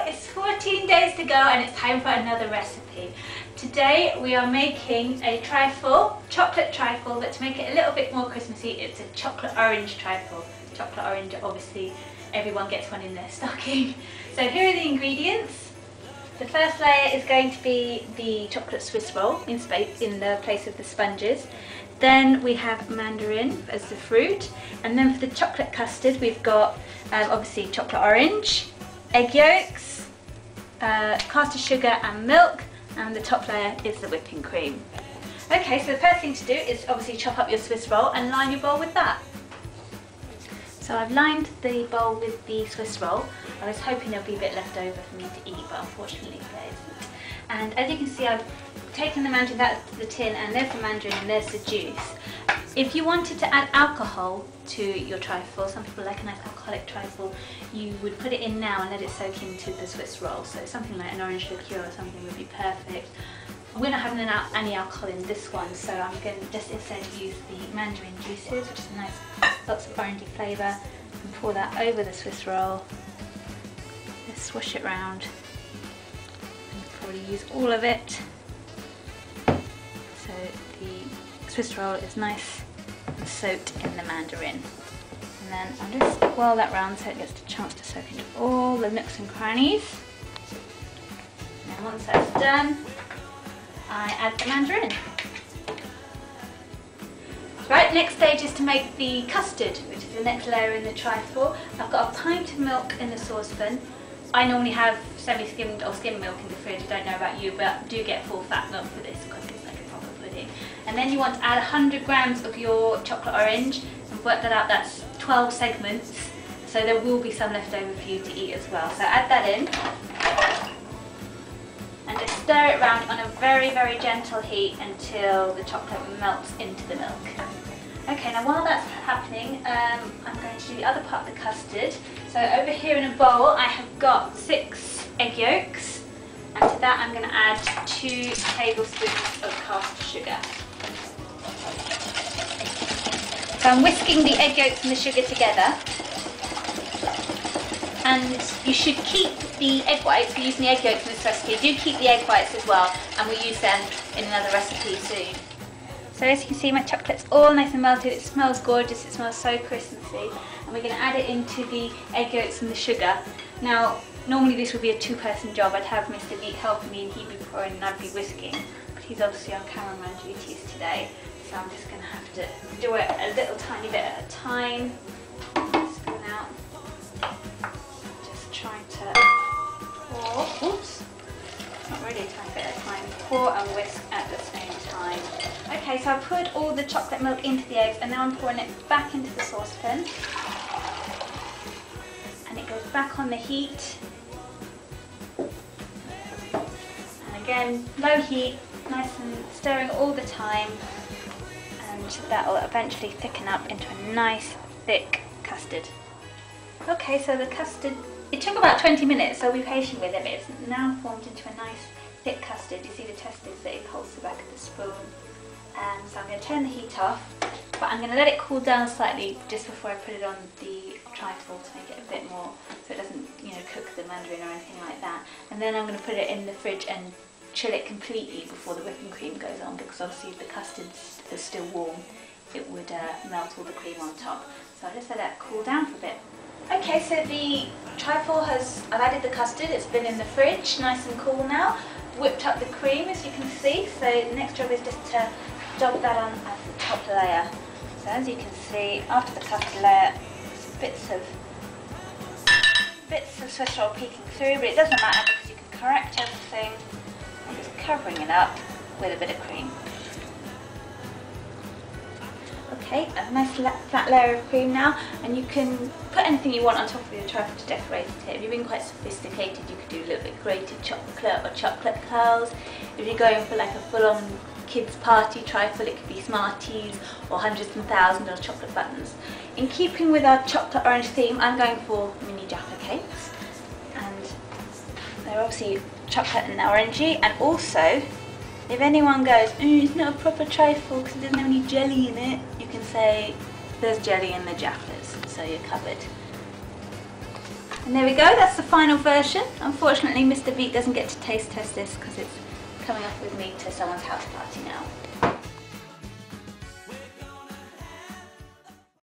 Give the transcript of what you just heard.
it's 14 days to go and it's time for another recipe. Today we are making a trifle, chocolate trifle, but to make it a little bit more Christmassy, it's a chocolate orange trifle. Chocolate orange, obviously everyone gets one in their stocking. So here are the ingredients. The first layer is going to be the chocolate Swiss roll in the place of the sponges. Then we have mandarin as the fruit, and then for the chocolate custard we've got obviously chocolate orange, egg yolks, caster sugar and milk, and the top layer is the whipping cream. Okay, so the first thing to do is obviously chop up your Swiss roll and line your bowl with that. So I've lined the bowl with the Swiss roll. I was hoping there'll be a bit left over for me to eat, but unfortunately there isn't. And as you can see, I've taken the mandarin out of the tin, and there's the mandarin and there's the juice. If you wanted to add alcohol to your trifle, some people like a nice alcoholic trifle, you would put it in now and let it soak into the Swiss roll. So something like an orange liqueur or something would be perfect. We're not having any alcohol in this one, so I'm going to just instead use the mandarin juices, which is a nice, lots of orangey flavour, and pour that over the Swiss roll. Just swish it round, and probably use all of it. So the Swiss roll is nice and soaked in the mandarin. And then I'll just whirl that round so it gets a chance to soak into all the nooks and crannies. And once that's done, I add the mandarin. Right, next stage is to make the custard, which is the next layer in the trifle. I've got a pint of milk in the saucepan. I normally have semi-skimmed or skim milk in the fridge. I don't know about you, but do get full fat milk for this because it's like a proper pudding. And then you want to add 100 grams of your chocolate orange, and work that out, that's 12 segments. So there will be some left over for you to eat as well. So add that in. And just stir it around on a very, very gentle heat until the chocolate melts into the milk. Okay, now while that's happening, I'm going to do the other part of the custard. So over here in a bowl, I have got 6 egg yolks, and to that I'm going to add 2 tablespoons of caster sugar. So I'm whisking the egg yolks and the sugar together. And you should keep the egg whites. We're using the egg yolks in this recipe. Do keep the egg whites as well, and we'll use them in another recipe soon. So as you can see, my chocolate's all nice and melted. It smells gorgeous. It smells so Christmassy. And we're going to add it into the egg yolks and the sugar. Now, normally this would be a 2-person job. I'd have Mr. Beat helping me, and he'd be pouring and I'd be whisking. But he's obviously on cameraman duties today, so I'm just going to have to do it a little tiny bit at a time. Spoon out. Trying to pour, oops, not really a tiny bit at a time, pour and whisk at the same time. Okay, so I've poured all the chocolate milk into the eggs, and now I'm pouring it back into the saucepan. And it goes back on the heat. And again, low heat, nice and stirring all the time. And that will eventually thicken up into a nice, thick custard. Okay, so the custard, it took about 20 minutes, so be patient with it, but it's now formed into a nice thick custard. You see the test is that it holds the back of the spoon. So I'm going to turn the heat off, but I'm going to let it cool down slightly just before I put it on the trifle to make it a bit more, so it doesn't, cook the mandarin or anything like that. And then I'm going to put it in the fridge and chill it completely before the whipping cream goes on, because obviously if the custard is still warm, it would melt all the cream on top. So I'll just let that cool down for a bit. Okay, so the trifle I've added the custard, it's been in the fridge, nice and cool now. Whipped up the cream, as you can see, so the next job is just to dab that on as the top layer. So as you can see, after the custard layer, bits of Swiss roll peeking through, but it doesn't matter because you can correct everything. I'm just covering it up with a bit of cream. Okay, a nice flat layer of cream now, and you can put anything you want on top of your trifle to decorate it. If you're being quite sophisticated, you could do a little bit grated chocolate or chocolate curls. If you're going for like a full-on kids party trifle, it could be Smarties or hundreds and thousands of chocolate buttons. In keeping with our chocolate orange theme, I'm going for mini Jaffa cakes, and they're obviously chocolate and orangey. And also, if anyone goes, it's not a proper trifle because it doesn't have any jelly in it, you can say there's jelly in the Jaffas, so you're covered. And there we go, that's the final version. Unfortunately, Mr. Beat doesn't get to taste test this because it's coming off with me to someone's house party now.